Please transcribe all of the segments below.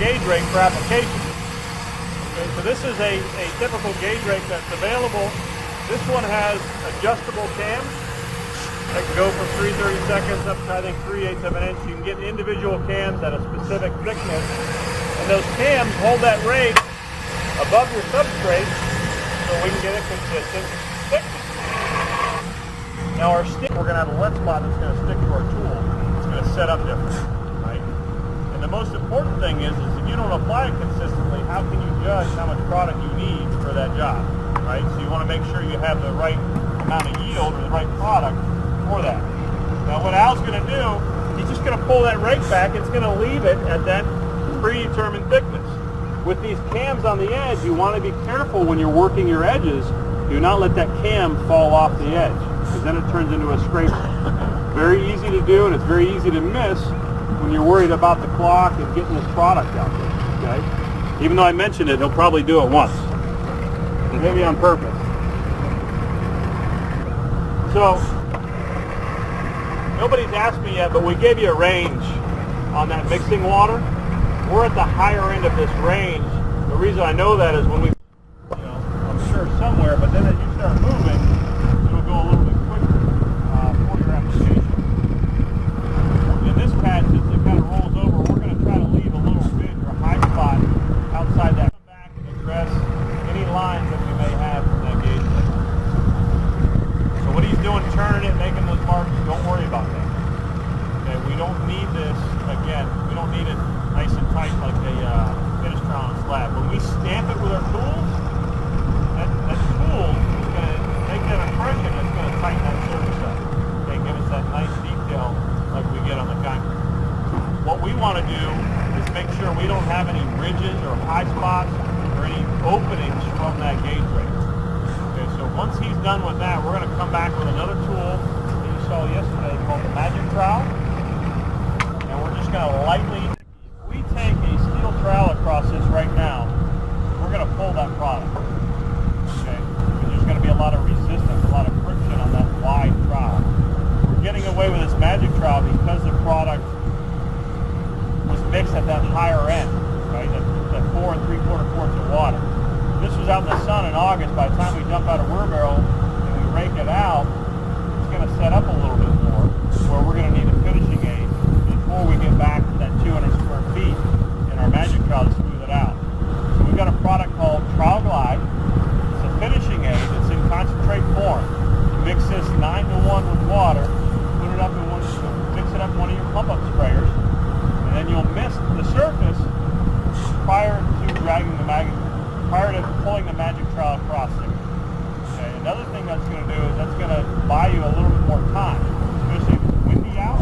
gauge rake for application. Okay, so this is a typical gauge rake that's available. This one has adjustable cams that can go from 3/30 seconds up to I think 3/8 of an inch. You can get individual cams at a specific thickness, and those cams hold that rake above your substrate so we can get a consistent thickness. Now our stick, we're going to have a wet spot that's going to stick to our tool. It's going to set up different, right? And the most important thing is if you don't apply it consistently, how can you judge how much product you need for that job, right? So you want to make sure you have the right amount of yield or the right product for that. Now what Al's going to do, he's just going to pull that rake back. It's going to leave it at that predetermined thickness. With these cams on the edge, you want to be careful when you're working your edges. Do not let that cam fall off the edge, because then it turns into a scraper. Very easy to do, and it's very easy to miss when you're worried about the clock and getting this product out there, okay? Even though I mentioned it, he'll probably do it once. Maybe on purpose. So, nobody's asked me yet, but we gave you a range on that mixing water. We're at the higher end of this range. The reason I know that is when we, I'm sure somewhere, but then as you start moving, it'll go a little bit quicker for your application. In this patch, as it kind of rolls over, we're going to try to leave a little ridge or a high spot outside that. Come back and address any lines that we may have from that gauge. So what he's doing, turning it, making those marks, don't worry about that. Okay, we don't need this, again, we don't need it nice and tight like a finished round slab. When we stamp it with our tools, that tool is going to make that impression. It's going to tighten that surface up. Okay, give us that nice detail like we get on the concrete. What we want to do is make sure we don't have any ridges or high spots or any openings from that gauge rake. Okay, so once he's done with that, we're going to come back with another tool that you saw yesterday called the magic trowel, and we're just going to lightly. Take a steel trowel across this right now, we're going to pull that product. Okay? Because there's going to be a lot of resistance, a lot of friction on that wide trowel. We're getting away with this magic trowel because the product was mixed at that higher end, right? That 4 3/4 quarts of water. This was out in the sun in August. By the time we dump out a wheelbarrow and we rake it out, it's going to set up a little bit more, where we're going to need a finishing aid before we get back to that 200 square feet in our magic trowel to smooth it out. So we've got a product called Trowel Glide. It's a finishing aid. It's in concentrate form. You mix this 9-to-1 with water, put it up in mix it up in one of your pump-up sprayers, and then you'll mist the surface prior to pulling the magic trowel across it. Okay. Another thing that's going to do is that's going to buy you a little bit more time, especially if it's windy out.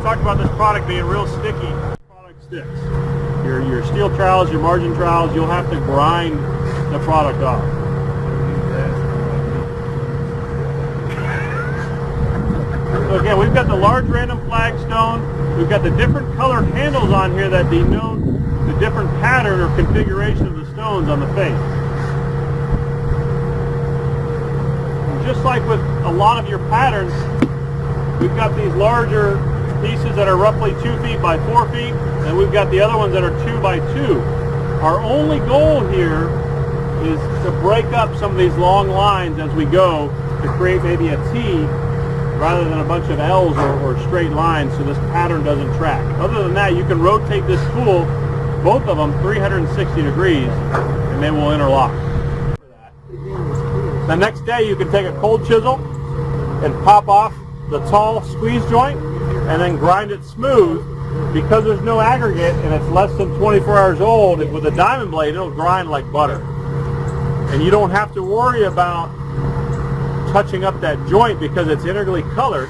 Talked about this product being real sticky. Product sticks. Your steel trowels, your margin trowels, you'll have to grind the product off. So again, we've got the large random flagstone. We've got the different colored handles on here that denote the different pattern or configuration of the stones on the face. just like with a lot of your patterns, we've got these larger pieces that are roughly 2 feet by 4 feet, and we've got the other ones that are 2 by 2. Our only goal here is to break up some of these long lines as we go to create maybe a T rather than a bunch of L's or straight lines, so this pattern doesn't track. Other than that, you can rotate this tool, both of them 360 degrees, and they will interlock. The next day you can take a cold chisel and pop off the tall squeeze joint and then grind it smooth. Because there's no aggregate and it's less than 24 hours old, with a diamond blade it'll grind like butter. And you don't have to worry about touching up that joint because it's integrally colored,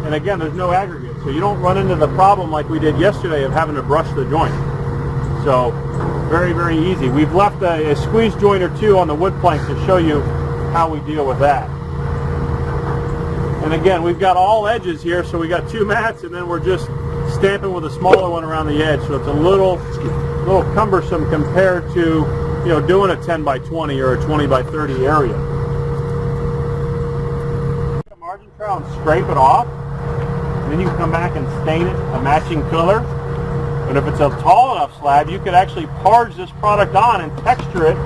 and again, there's no aggregate, so you don't run into the problem like we did yesterday of having to brush the joint. So very, very easy. We've left a squeeze joint or two on the wood plank to show you how we deal with that. And again, we've got all edges here, so we got 2 mats, and then we're just stamping with a smaller one around the edge, so it's a little cumbersome compared to, you know, doing a 10 by 20 or a 20 by 30 area. Margin trowel and scrape it off, and then you can come back and stain it a matching color. And if it's a tall enough slab, you could actually parge this product on and texture it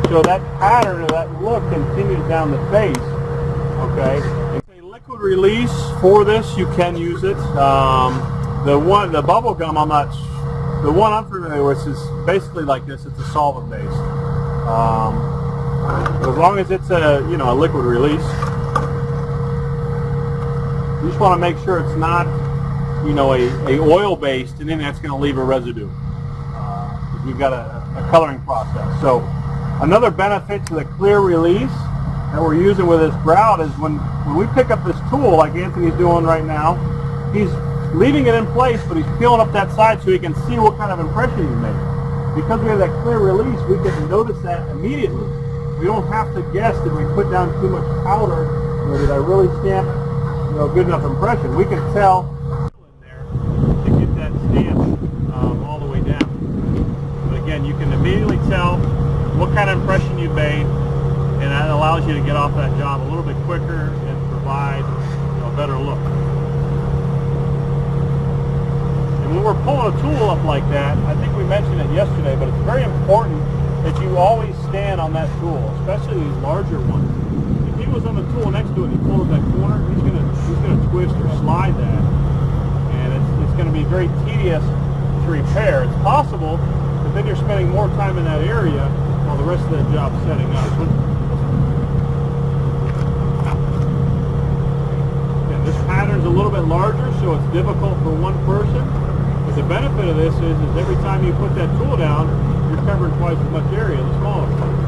so that pattern or that look continues down the face. Okay. It's a liquid release for this. You can use it. The bubble gum, the one I'm familiar with is basically like this. It's a solvent based. But as long as it's a liquid release, you just want to make sure it's not a oil based, and then that's going to leave a residue. We've got a coloring process. So another benefit to the clear release that we're using with this grout is when we pick up this tool like Anthony's doing right now, he's leaving it in place, but he's peeling up that side so he can see what kind of impression he made. Because we have that clear release, we can notice that immediately. We don't have to guess, did we put down too much powder, or did I really stamp good enough impression. We can tell in there to get that stamp all the way down. But again, you can immediately tell what kind of impression you made, and that allows you to get off that job a little bit quicker and provide a better look. And when we're pulling a tool up like that, I think we mentioned it yesterday, but it's very important that you always stand on that tool, especially these larger ones. If he was on the tool next to it and he pulled that corner, he's going to twist or slide that, and it's going to be very tedious to repair. It's possible, but then you're spending more time in that area while the rest of that job's setting up. And this pattern's a little bit larger, so it's difficult for one person. But the benefit of this is every time you put that tool down, you're covering twice as much area as the smaller one.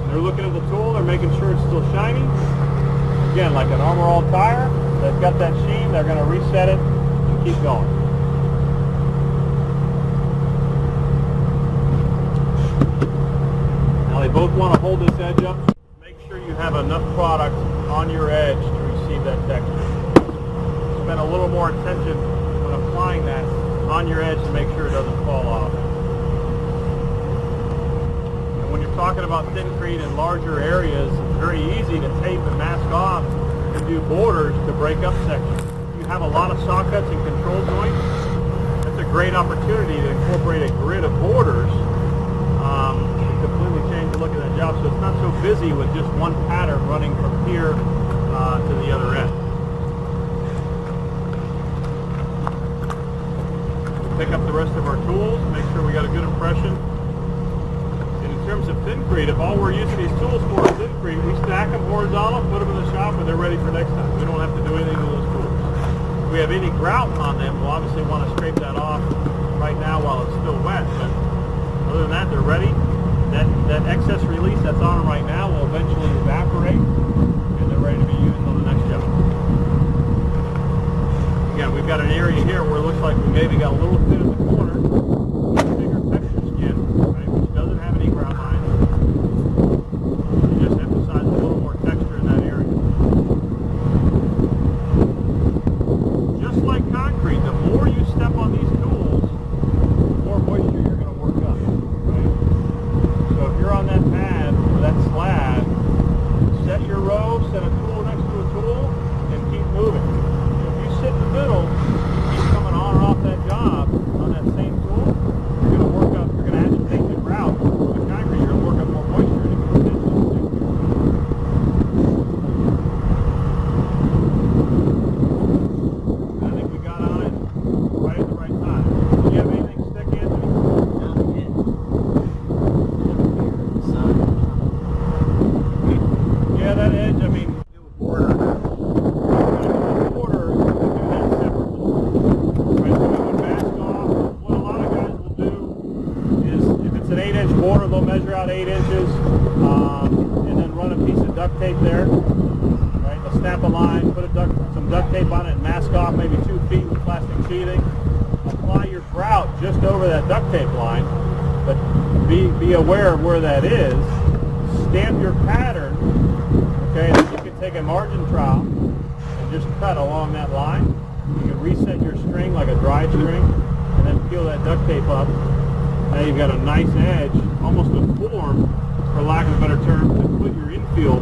They're looking at the tool, they're making sure it's still shiny. Again, like an Armor All tire, they've got that sheen, they're going to reset it and keep going. Now they both want to hold this edge up. Make sure you have enough product on your edge to receive that texture. Spend a little more attention when applying that on your edge to make sure it doesn't fall off. Talking about Thin-Crete in larger areas, it's very easy to tape and mask off and do borders to break up sections. If you have a lot of saw cuts and control joints, that's a great opportunity to incorporate a grid of borders to completely change the look of that job, so it's not so busy with just one pattern running from here to the other end. We pick up the rest of our tools, make sure we got a good impression. In terms of Thin-Crete, if all we're using these tools for is Thin-Crete, we stack them horizontal, put them in the shop, and they're ready for next time. We don't have to do anything with those tools. If we have any grout on them, we'll obviously want to scrape that off right now while it's still wet, but other than that, they're ready. That excess release that's on them right now will eventually evaporate, and they're ready to be used on the next job. Again, we've got an area here where it looks like we maybe got a little thin in the corner, bigger texture skin, right, which doesn't have any grout lines. You just emphasize a little more texture in that area. Just like concrete, the more you step on these tools, the more moisture you're going to work up, right? So if you're on that pad, or that same tool, you're going to work up, you're going to agitate the grout with the concrete, you're going to work up more moisture and it can potentially stick to your I think we got on it right at the right time. Do you have anything stick, Anthony? Yeah, that edge, I mean, it was border. Border, they'll measure out 8 inches and then run a piece of duct tape there. Right? They'll snap a line, put some duct tape on it, and mask off maybe 2 feet with plastic sheeting. Apply your grout just over that duct tape line, but be aware of where that is. Stamp your pattern. Okay, then you can take a margin trowel and just cut along that line. You can reset your string like a dry string, and then peel that duct tape up. Now you've got a nice edge, almost a form, for lack of a better term, to put your infield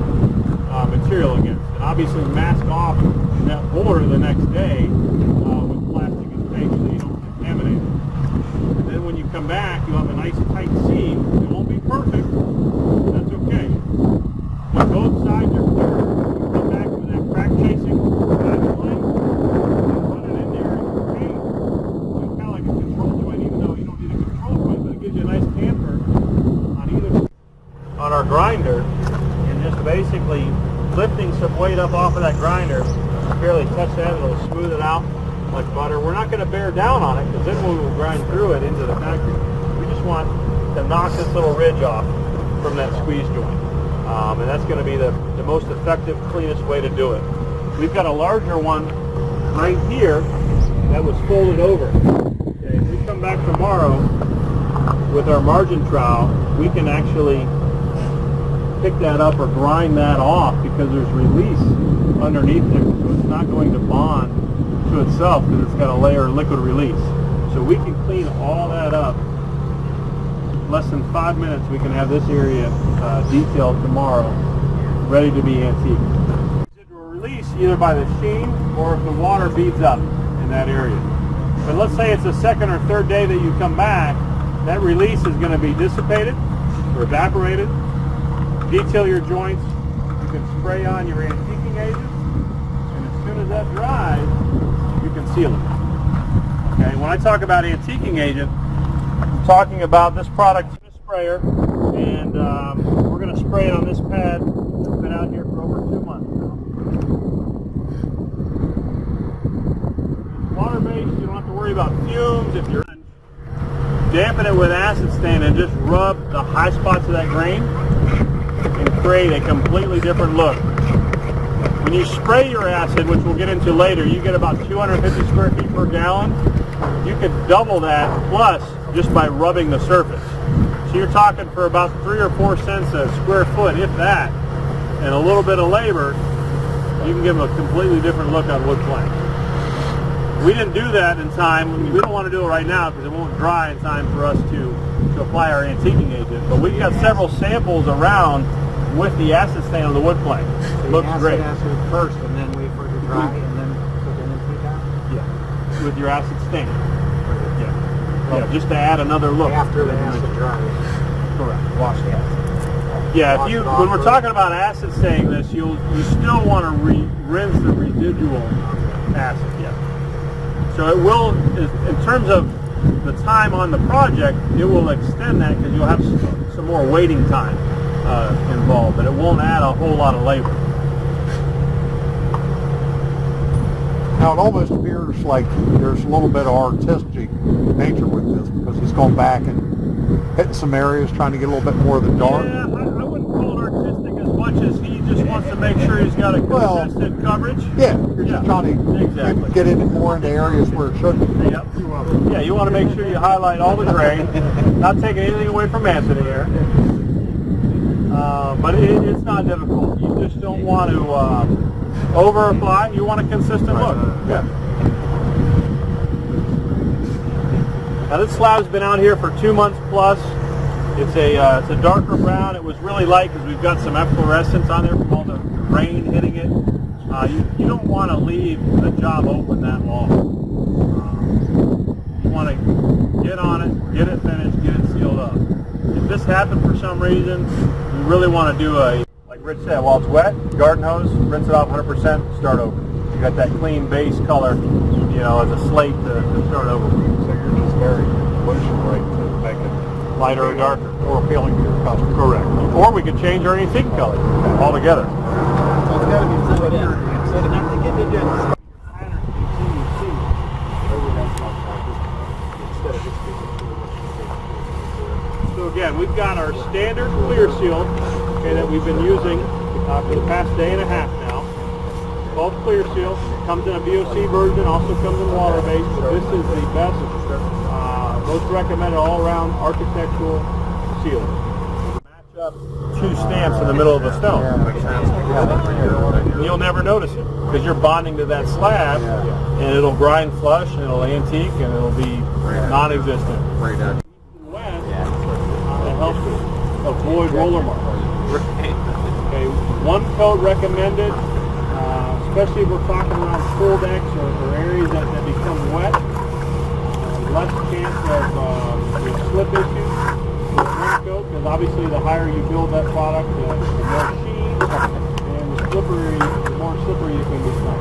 material against. And obviously mask off that border the next day with plastic and tape so you don't contaminate it. And then when you come back, you'll have a nice tight seam. It won't be perfect, but that's okay. When both sides are clear, you come back with that crack chasing back plane, and run it in there and paint. It's kind of like a control joint, even though you don't need a control joint, but it gives you a nice camper on either on our grinder, and just basically lifting some weight up off of that grinder, barely touch that, it'll smooth it out like butter. We're not going to bear down on it because then we will grind through it into the concrete. We just want to knock this little ridge off from that squeeze joint, and that's going to be the most effective, cleanest way to do it. We've got a larger one right here that was folded over. Okay, if we come back tomorrow with our margin trowel, we can actually pick that up or grind that off because there's release underneath there, so it's not going to bond to itself because it's got a layer of liquid release. So we can clean all that up. Less than 5 minutes we can have this area detailed tomorrow, ready to be antique. Residual release either by the sheen or if the water beads up in that area. But let's say it's the second or third day that you come back, that release is going to be dissipated or evaporated. Detail your joints. You can spray on your antiquing agent, and as soon as that dries, you can seal it. Okay. When I talk about antiquing agent, I'm talking about this product in a sprayer, and we're going to spray it on this pad that's been out here for over 2 months now. It's water-based. You don't have to worry about fumes. If you're dampen it with acid stain and just rub the high spots of that grain and create a completely different look. When you spray your acid, which we'll get into later, you get about 250 square feet per gallon. You could double that plus just by rubbing the surface. So you're talking for about 3 or 4 cents a square foot, if that, and a little bit of labor, you can give them a completely different look on wood planks. We didn't do that in time. We don't want to do it right now because it won't dry in time for us to apply our antiquing agent. But we've got several samples around with the acid stain on the wood plank. It looks great. Acid first and then wait for it to dry and then put it in and take out? Yeah. With your acid stain. Yeah. Yeah, just to add another look. After the acid dries. Correct. Wash the acid. Yeah, if you when we're talking about acid staining this, you still want to rinse the residual acid. Yeah. So it will, in terms of the time on the project, it will extend that because you'll have some more waiting time involved, but it won't add a whole lot of labor. Now it almost appears like there's a little bit of artistic nature with this because he's gone back and hit some areas trying to get a little bit more of the dark. Yeah, I wouldn't call it artistic as much as he just wants to make sure he's got a consistent coverage. Yeah, you're just trying to get it more into areas where it shouldn't. Yep. Yeah, you want to make sure you highlight all the gray, not taking anything away from Anthony here. But it's not difficult. You just don't want to over-apply. You want a consistent look. Yeah. Now this slab's been out here for 2 months plus. It's a darker brown. It was really light because we've got some efflorescence on there from all the rain hitting it. You don't want to leave a job open that long. You want to get on it, get it finished, get it sealed up. If this happened for some reason, you really want to do a, like Rich said, while it's wet, garden hose, rinse it off 100%, start over. You got that clean base color, you know, as a slate to start over. So you're just very motion rate to make it Lighter or darker. or appealing to your customer. Correct. Or we could change our antique color altogether. So it's got to be fluid in. So to get to do it. So again, we've got our standard clear seal, okay, that we've been using for the past day and a half now. It's called Clear Seal. It comes in a VOC version, also comes in water-based, but this is the best, most recommended all-around architectural seal. Match up two stamps in the middle of a stone. You'll never notice it because you're bonding to that slab, and it'll grind flush, and it'll antique, and it'll be non-existent. West, that helps avoid roller marks. Okay, one coat recommended, especially if we're talking around full decks or areas that become wet. Less chance of slip issues with one coat, because obviously the higher you build that product, the more sheen and the more slippery it can become.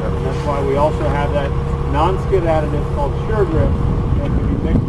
And that's why we also have that non-skid additive called Sure Grip that can be mixed